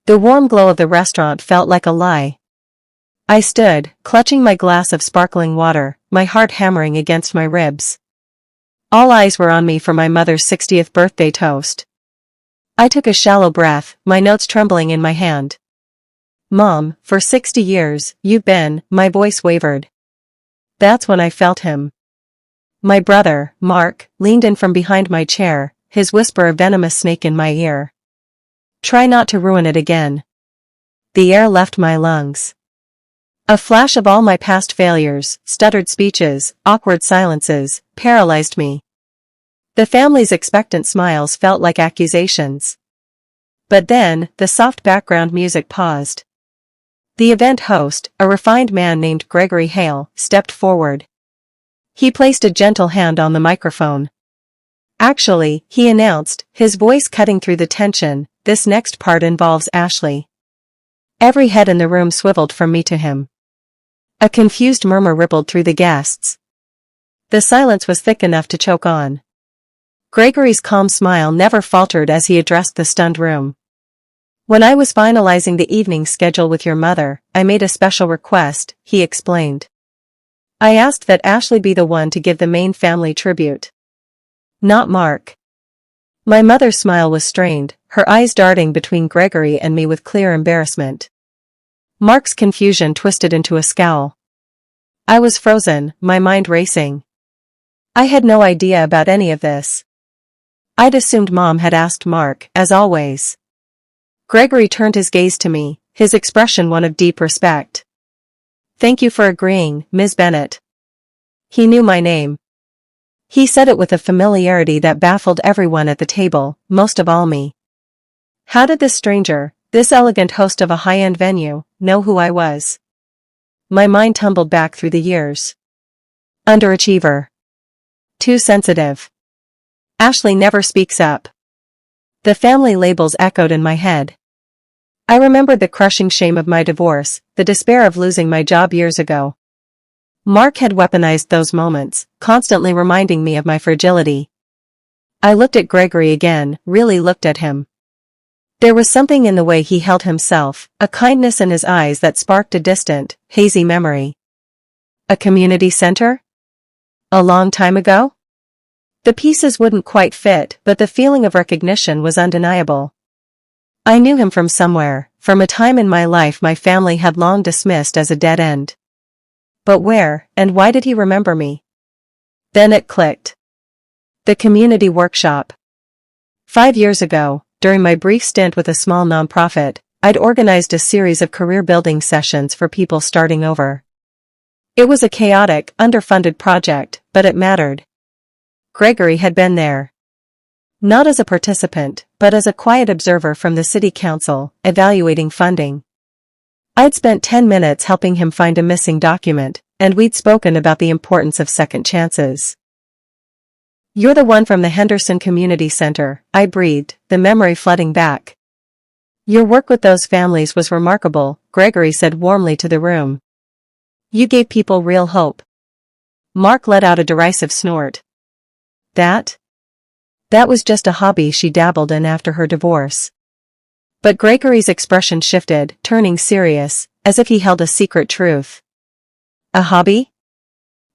The warm glow of the restaurant felt like a lie. I stood, clutching my glass of sparkling water, my heart hammering against my ribs. All eyes were on me for my mother's 60th birthday toast. I took a shallow breath, my notes trembling in my hand. "Mom, for 60 years, you've been," my voice wavered. That's when I felt him. My brother, Mark, leaned in from behind my chair, his whisper a venomous snake in my ear. "Try not to ruin it again." The air left my lungs. A flash of all my past failures, stuttered speeches, awkward silences, paralyzed me. The family's expectant smiles felt like accusations. But then, the soft background music paused. The event host, a refined man named Gregory Hale, stepped forward. He placed a gentle hand on the microphone. "Actually," he announced, his voice cutting through the tension, "this next part involves Ashley." Every head in the room swiveled from me to him. A confused murmur rippled through the guests. The silence was thick enough to choke on. Gregory's calm smile never faltered as he addressed the stunned room. "When I was finalizing the evening schedule with your mother, I made a special request," he explained. "I asked that Ashley be the one to give the main family tribute. Not Mark." My mother's smile was strained, her eyes darting between Gregory and me with clear embarrassment. Mark's confusion twisted into a scowl. I was frozen, my mind racing. I had no idea about any of this. I'd assumed Mom had asked Mark, as always. Gregory turned his gaze to me, his expression one of deep respect. "Thank you for agreeing, Ms. Bennett." He knew my name. He said it with a familiarity that baffled everyone at the table, most of all me. How did this stranger, this elegant host of a high-end venue, know who I was? My mind tumbled back through the years. Underachiever. Too sensitive. Ashley never speaks up. The family labels echoed in my head. I remembered the crushing shame of my divorce, the despair of losing my job years ago. Mark had weaponized those moments, constantly reminding me of my fragility. I looked at Gregory again, really looked at him. There was something in the way he held himself, a kindness in his eyes that sparked a distant, hazy memory. A community center? A long time ago? The pieces wouldn't quite fit, but the feeling of recognition was undeniable. I knew him from somewhere, from a time in my life my family had long dismissed as a dead end. But where, and why did he remember me? Then it clicked. The community workshop. 5 years ago, during my brief stint with a small nonprofit, I'd organized a series of career-building sessions for people starting over. It was a chaotic, underfunded project, but it mattered. Gregory had been there. Not as a participant, but as a quiet observer from the city council, evaluating funding. I'd spent 10 minutes helping him find a missing document, and we'd spoken about the importance of second chances. "You're the one from the Henderson Community Center," I breathed, the memory flooding back. "Your work with those families was remarkable," Gregory said warmly to the room. "You gave people real hope." Mark let out a derisive snort. That was just a hobby she dabbled in after her divorce." But Gregory's expression shifted, turning serious, as if he held a secret truth. "A hobby?"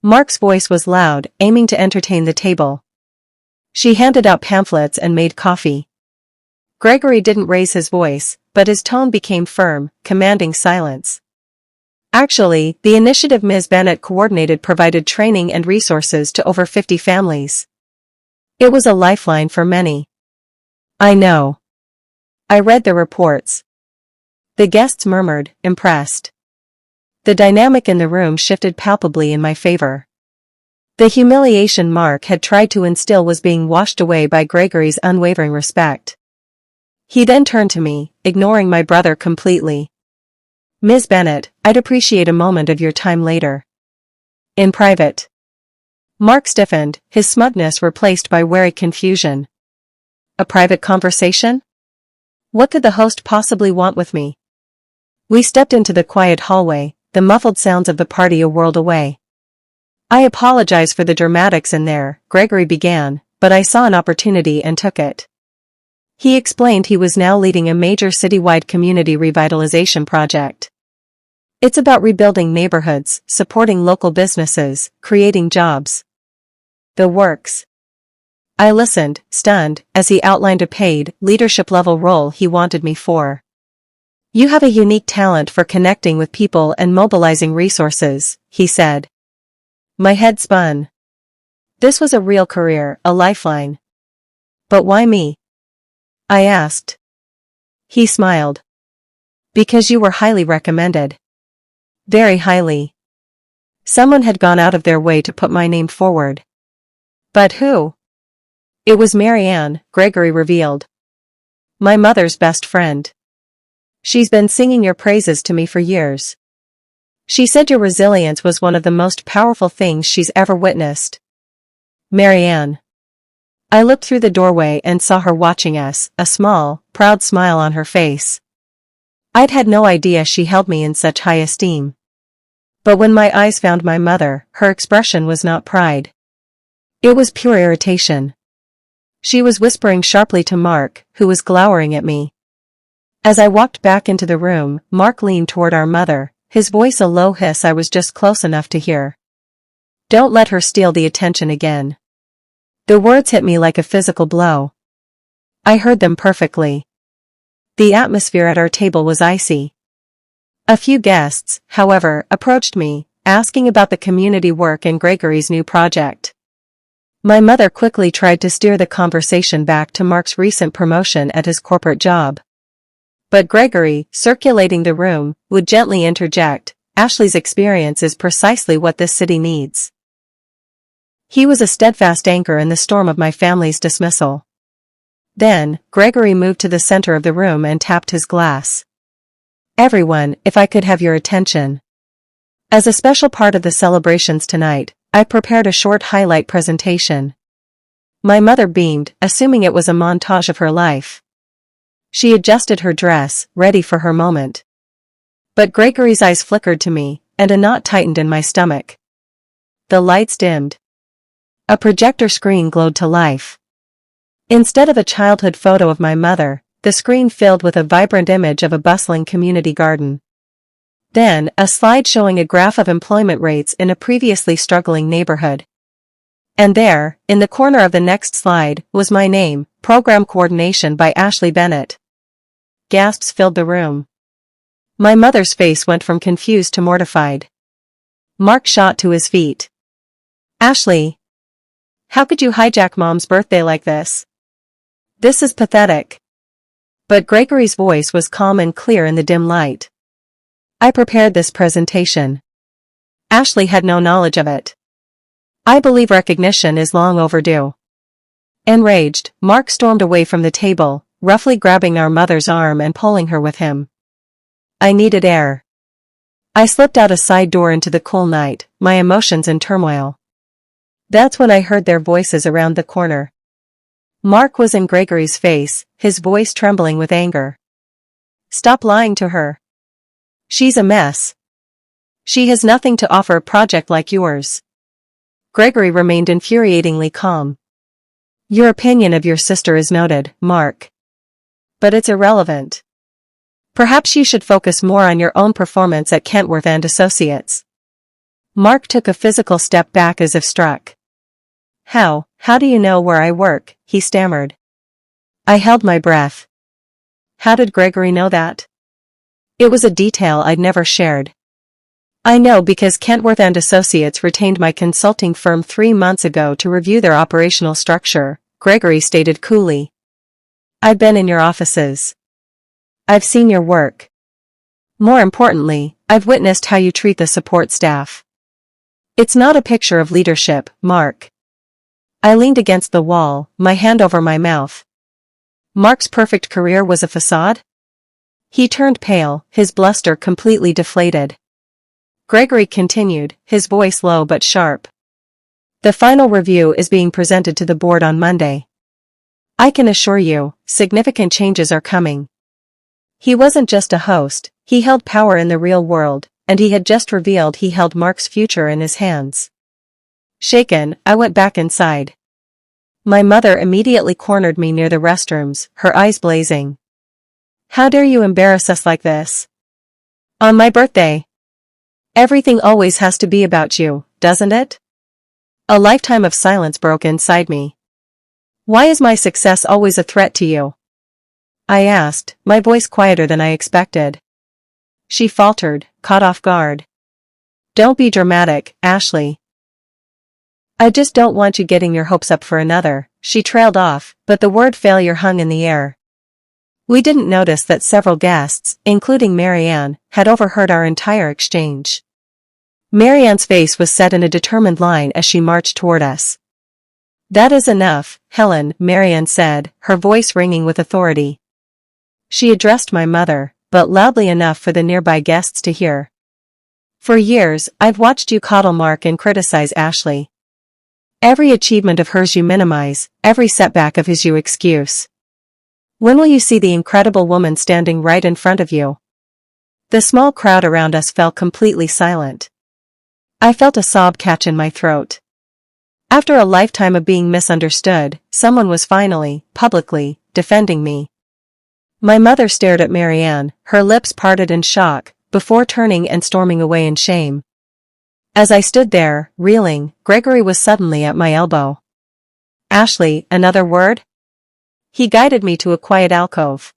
Mark's voice was loud, aiming to entertain the table. "She handed out pamphlets and made coffee." Gregory didn't raise his voice, but his tone became firm, commanding silence. "Actually, the initiative Ms. Bennett coordinated provided training and resources to over 50 families. It was a lifeline for many." "I know. I read the reports." The guests murmured, impressed. The dynamic in the room shifted palpably in my favor. The humiliation Mark had tried to instill was being washed away by Gregory's unwavering respect. He then turned to me, ignoring my brother completely. "Ms. Bennett, I'd appreciate a moment of your time later. In private." Mark stiffened, his smugness replaced by wary confusion. "A private conversation? What could the host possibly want with me?" We stepped into the quiet hallway, the muffled sounds of the party a world away. "I apologize for the dramatics in there," Gregory began, but I saw an opportunity and took it. He explained he was now leading a major citywide community revitalization project. It's about rebuilding neighborhoods, supporting local businesses, creating jobs. The works. I listened, stunned, as he outlined a paid, leadership-level role he wanted me for. You have a unique talent for connecting with people and mobilizing resources, he said. My head spun. This was a real career, a lifeline. But why me? I asked. He smiled. Because you were highly recommended. Very highly. Someone had gone out of their way to put my name forward. But who? It was Marianne, Gregory revealed. My mother's best friend. She's been singing your praises to me for years. She said your resilience was one of the most powerful things she's ever witnessed. Marianne. I looked through the doorway and saw her watching us, a small, proud smile on her face. I'd had no idea she held me in such high esteem. But when my eyes found my mother, her expression was not pride. It was pure irritation. She was whispering sharply to Mark, who was glowering at me. As I walked back into the room, Mark leaned toward our mother, his voice a low hiss I was just close enough to hear. Don't let her steal the attention again. The words hit me like a physical blow. I heard them perfectly. The atmosphere at our table was icy. A few guests, however, approached me, asking about the community work and Gregory's new project. My mother quickly tried to steer the conversation back to Mark's recent promotion at his corporate job. But Gregory, circulating the room, would gently interject, Ashley's experience is precisely what this city needs. He was a steadfast anchor in the storm of my family's dismissal. Then, Gregory moved to the center of the room and tapped his glass. Everyone, if I could have your attention. As a special part of the celebrations tonight, I prepared a short highlight presentation. My mother beamed, assuming it was a montage of her life. She adjusted her dress, ready for her moment. But Gregory's eyes flickered to me, and a knot tightened in my stomach. The lights dimmed. A projector screen glowed to life. Instead of a childhood photo of my mother, the screen filled with a vibrant image of a bustling community garden. Then, a slide showing a graph of employment rates in a previously struggling neighborhood. And there, in the corner of the next slide, was my name, Program Coordination by Ashley Bennett. Gasps filled the room. My mother's face went from confused to mortified. Mark shot to his feet. Ashley! How could you hijack Mom's birthday like this? This is pathetic. But Gregory's voice was calm and clear in the dim light. I prepared this presentation. Ashley had no knowledge of it. I believe recognition is long overdue. Enraged, Mark stormed away from the table, roughly grabbing our mother's arm and pulling her with him. I needed air. I slipped out a side door into the cool night, my emotions in turmoil. That's when I heard their voices around the corner. Mark was in Gregory's face, his voice trembling with anger. Stop lying to her. She's a mess. She has nothing to offer a project like yours. Gregory remained infuriatingly calm. Your opinion of your sister is noted, Mark. But it's irrelevant. Perhaps you should focus more on your own performance at Kentworth and Associates. Mark took a physical step back as if struck. How do you know where I work? He stammered. I held my breath. How did Gregory know that? It was a detail I'd never shared. I know because Kentworth and Associates retained my consulting firm 3 months ago to review their operational structure, Gregory stated coolly. I've been in your offices. I've seen your work. More importantly, I've witnessed how you treat the support staff. It's not a picture of leadership, Mark. I leaned against the wall, my hand over my mouth. Mark's perfect career was a facade? He turned pale, his bluster completely deflated. Gregory continued, his voice low but sharp. The final review is being presented to the board on Monday. I can assure you, significant changes are coming. He wasn't just a host, he held power in the real world, and he had just revealed he held Mark's future in his hands. Shaken, I went back inside. My mother immediately cornered me near the restrooms, her eyes blazing. How dare you embarrass us like this? On my birthday. Everything always has to be about you, doesn't it? A lifetime of silence broke inside me. Why is my success always a threat to you? I asked, my voice quieter than I expected. She faltered, caught off guard. Don't be dramatic, Ashley. I just don't want you getting your hopes up for another, she trailed off, but the word failure hung in the air. We didn't notice that several guests, including Marianne, had overheard our entire exchange. Marianne's face was set in a determined line as she marched toward us. That is enough, Helen, Marianne said, her voice ringing with authority. She addressed my mother, but loudly enough for the nearby guests to hear. For years, I've watched you coddle Mark and criticize Ashley. Every achievement of hers you minimize, every setback of his you excuse. When will you see the incredible woman standing right in front of you? The small crowd around us fell completely silent. I felt a sob catch in my throat. After a lifetime of being misunderstood, someone was finally, publicly, defending me. My mother stared at Marianne, her lips parted in shock, before turning and storming away in shame. As I stood there, reeling, Gregory was suddenly at my elbow. Ashley, another word? He guided me to a quiet alcove.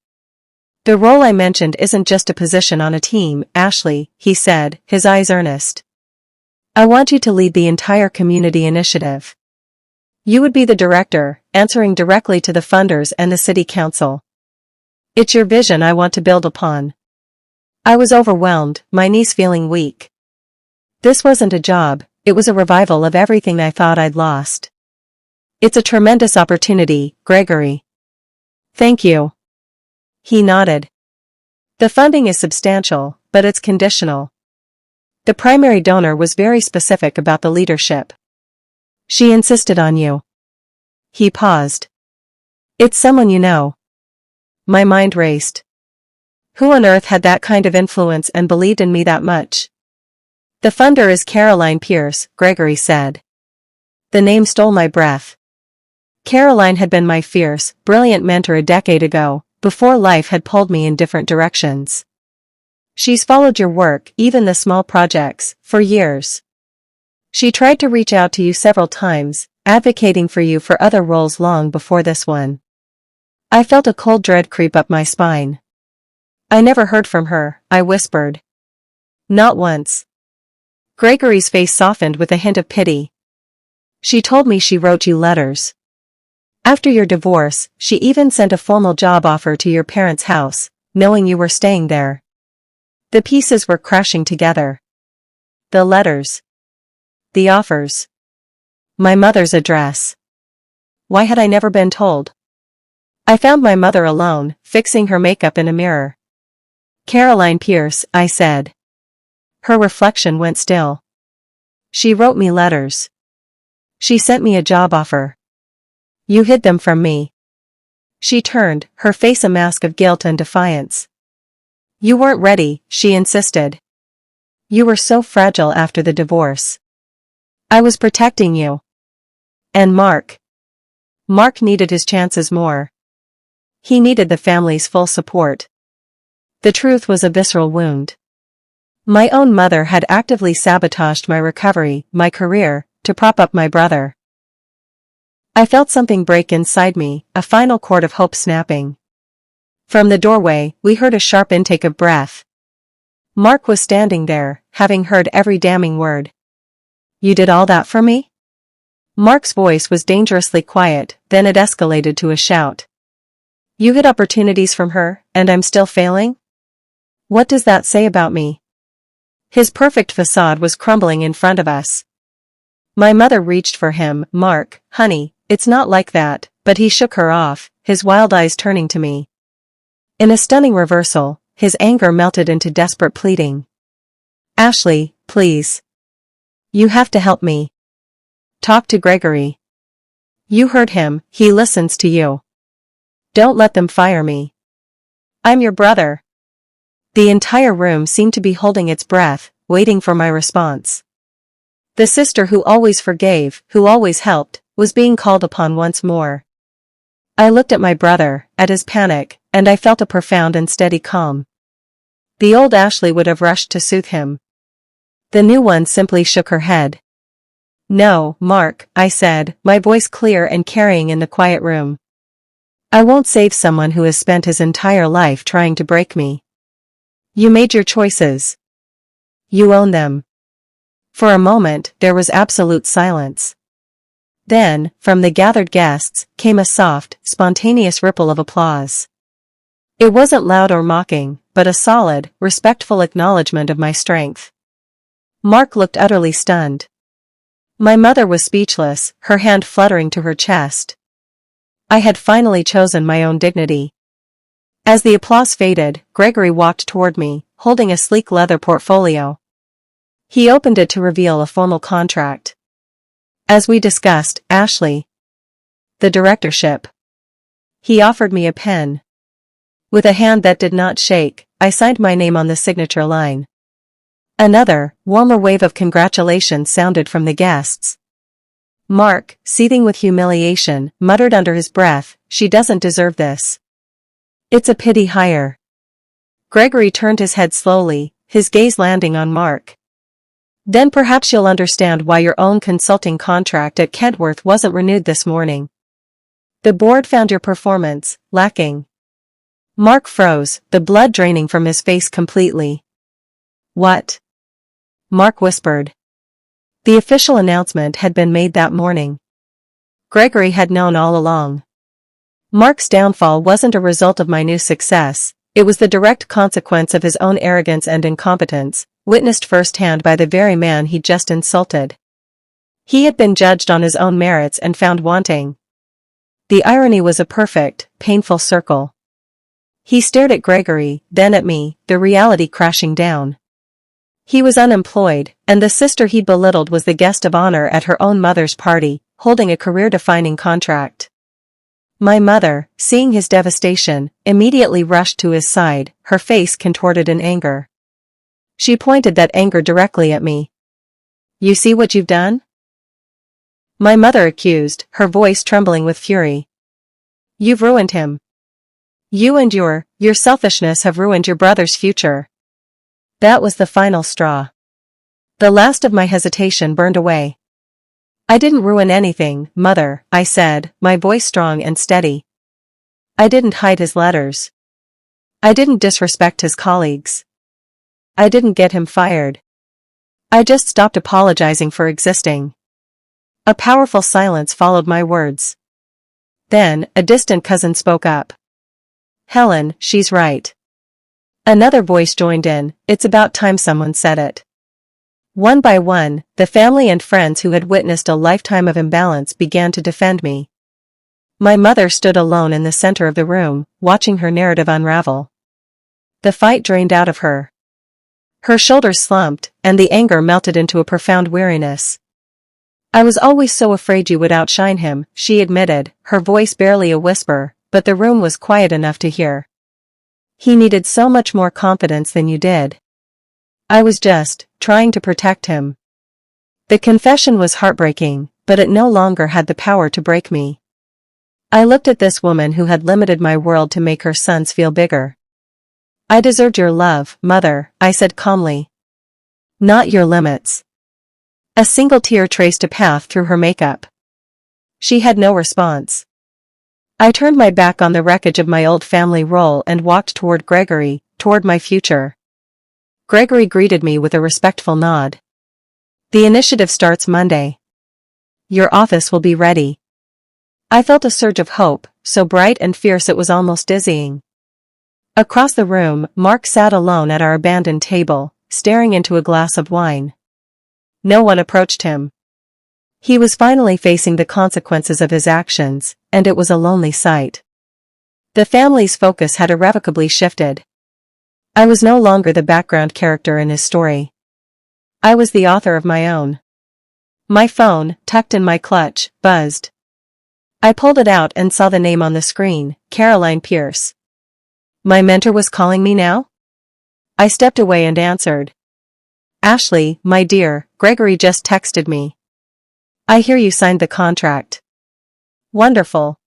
The role I mentioned isn't just a position on a team, Ashley, he said, his eyes earnest. I want you to lead the entire community initiative. You would be the director, answering directly to the funders and the city council. It's your vision I want to build upon. I was overwhelmed, my knees feeling weak. This wasn't a job, it was a revival of everything I thought I'd lost. It's a tremendous opportunity, Gregory. Thank you. He nodded. The funding is substantial, but it's conditional. The primary donor was very specific about the leadership. She insisted on you. He paused. It's someone you know. My mind raced. Who on earth had that kind of influence and believed in me that much? The funder is Caroline Pierce, Gregory said. The name stole my breath. Caroline had been my fierce, brilliant mentor a decade ago, before life had pulled me in different directions. She's followed your work, even the small projects, for years. She tried to reach out to you several times, advocating for you for other roles long before this one. I felt a cold dread creep up my spine. I never heard from her, I whispered. Not once. Gregory's face softened with a hint of pity. She told me she wrote you letters. After your divorce, she even sent a formal job offer to your parents' house, knowing you were staying there. The pieces were crashing together. The letters. The offers. My mother's address. Why had I never been told? I found my mother alone, fixing her makeup in a mirror. Caroline Pierce, I said. Her reflection went still. She wrote me letters. She sent me a job offer. You hid them from me. She turned, her face a mask of guilt and defiance. You weren't ready, she insisted. You were so fragile after the divorce. I was protecting you. And Mark. Mark needed his chances more. He needed the family's full support. The truth was a visceral wound. My own mother had actively sabotaged my recovery, my career, to prop up my brother. I felt something break inside me, a final cord of hope snapping. From the doorway, we heard a sharp intake of breath. Mark was standing there, having heard every damning word. You did all that for me? Mark's voice was dangerously quiet, then it escalated to a shout. You hid opportunities from her, and I'm still failing? What does that say about me? His perfect facade was crumbling in front of us. My mother reached for him. Mark, honey, it's not like that, but he shook her off, his wild eyes turning to me. In a stunning reversal, his anger melted into desperate pleading. Ashley, please. You have to help me. Talk to Gregory. You heard him, he listens to you. Don't let them fire me. I'm your brother. The entire room seemed to be holding its breath, waiting for my response. The sister who always forgave, who always helped, was being called upon once more. I looked at my brother, at his panic, and I felt a profound and steady calm. The old Ashley would have rushed to soothe him. The new one simply shook her head. "No, Mark," I said, my voice clear and carrying in the quiet room. "I won't save someone who has spent his entire life trying to break me. You made your choices. You own them." For a moment, there was absolute silence. Then, from the gathered guests, came a soft, spontaneous ripple of applause. It wasn't loud or mocking, but a solid, respectful acknowledgement of my strength. Mark looked utterly stunned. My mother was speechless, her hand fluttering to her chest. I had finally chosen my own dignity. As the applause faded, Gregory walked toward me, holding a sleek leather portfolio. He opened it to reveal a formal contract. As we discussed, Ashley. The directorship. He offered me a pen. With a hand that did not shake, I signed my name on the signature line. Another, warmer wave of congratulations sounded from the guests. Mark, seething with humiliation, muttered under his breath, "She doesn't deserve this. It's a pity hire." Gregory turned his head slowly, his gaze landing on Mark. "Then perhaps you'll understand why your own consulting contract at Kentworth wasn't renewed this morning. The board found your performance lacking." Mark froze, the blood draining from his face completely. "What?" Mark whispered. The official announcement had been made that morning. Gregory had known all along. Mark's downfall wasn't a result of my new success, it was the direct consequence of his own arrogance and incompetence, witnessed firsthand by the very man he'd just insulted. He had been judged on his own merits and found wanting. The irony was a perfect, painful circle. He stared at Gregory, then at me, the reality crashing down. He was unemployed, and the sister he'd belittled was the guest of honor at her own mother's party, holding a career-defining contract. My mother, seeing his devastation, immediately rushed to his side, her face contorted in anger. She pointed that anger directly at me. "You see what you've done?" My mother accused, her voice trembling with fury. "You've ruined him. You and your selfishness have ruined your brother's future." That was the final straw. The last of my hesitation burned away. "I didn't ruin anything, Mother," I said, my voice strong and steady. "I didn't hide his letters. I didn't disrespect his colleagues. I didn't get him fired. I just stopped apologizing for existing." A powerful silence followed my words. Then, a distant cousin spoke up. "Helen, she's right." Another voice joined in, "It's about time someone said it." One by one, the family and friends who had witnessed a lifetime of imbalance began to defend me. My mother stood alone in the center of the room, watching her narrative unravel. The fight drained out of her. Her shoulders slumped, and the anger melted into a profound weariness. "I was always so afraid you would outshine him," she admitted, her voice barely a whisper, but the room was quiet enough to hear. "He needed so much more confidence than you did. I was just trying to protect him." The confession was heartbreaking, but it no longer had the power to break me. I looked at this woman who had limited my world to make her sons feel bigger. "I deserved your love, Mother," I said calmly. "Not your limits." A single tear traced a path through her makeup. She had no response. I turned my back on the wreckage of my old family role and walked toward Gregory, toward my future. Gregory greeted me with a respectful nod. "The initiative starts Monday. Your office will be ready." I felt a surge of hope, so bright and fierce it was almost dizzying. Across the room, Mark sat alone at our abandoned table, staring into a glass of wine. No one approached him. He was finally facing the consequences of his actions, and it was a lonely sight. The family's focus had irrevocably shifted. I was no longer the background character in his story. I was the author of my own. My phone, tucked in my clutch, buzzed. I pulled it out and saw the name on the screen, Caroline Pierce. My mentor was calling me now? I stepped away and answered. "Ashley, my dear, Gregory just texted me. I hear you signed the contract." Wonderful.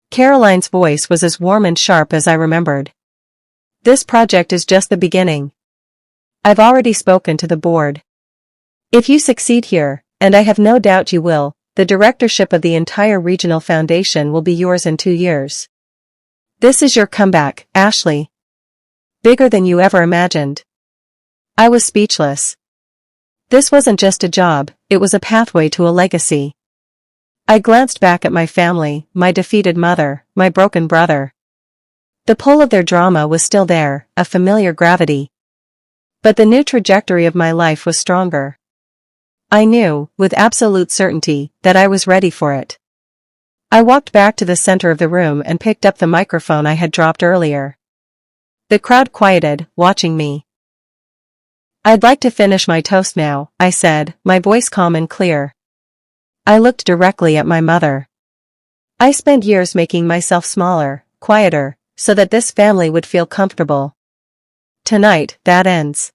Caroline's voice was as warm and sharp as I remembered. This project is just the beginning. I've already spoken to the board. If you succeed here, and I have no doubt you will, the directorship of the entire regional foundation will be yours in 2 years. This is your comeback, Ashley. Bigger than you ever imagined. I was speechless. This wasn't just a job, it was a pathway to a legacy. I glanced back at my family, my defeated mother, my broken brother. The pull of their drama was still there, a familiar gravity. But the new trajectory of my life was stronger. I knew, with absolute certainty, that I was ready for it. I walked back to the center of the room and picked up the microphone I had dropped earlier. The crowd quieted, watching me. I'd like to finish my toast now, I said, my voice calm and clear. I looked directly at my mother. I spent years making myself smaller, quieter, so that this family would feel comfortable. Tonight, that ends.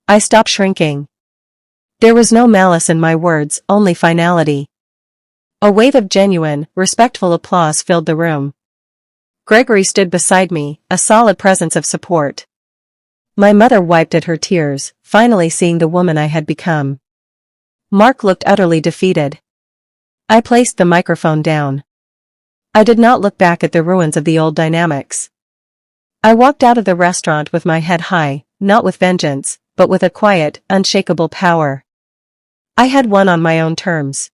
I stopped shrinking. There was no malice in my words, only finality. A wave of genuine, respectful applause filled the room. Gregory stood beside me, a solid presence of support. My mother wiped at her tears, finally seeing the woman I had become. Mark looked utterly defeated. I placed the microphone down. I did not look back at the ruins of the old dynamics. I walked out of the restaurant with my head high, not with vengeance, but with a quiet, unshakable power. I had won on my own terms.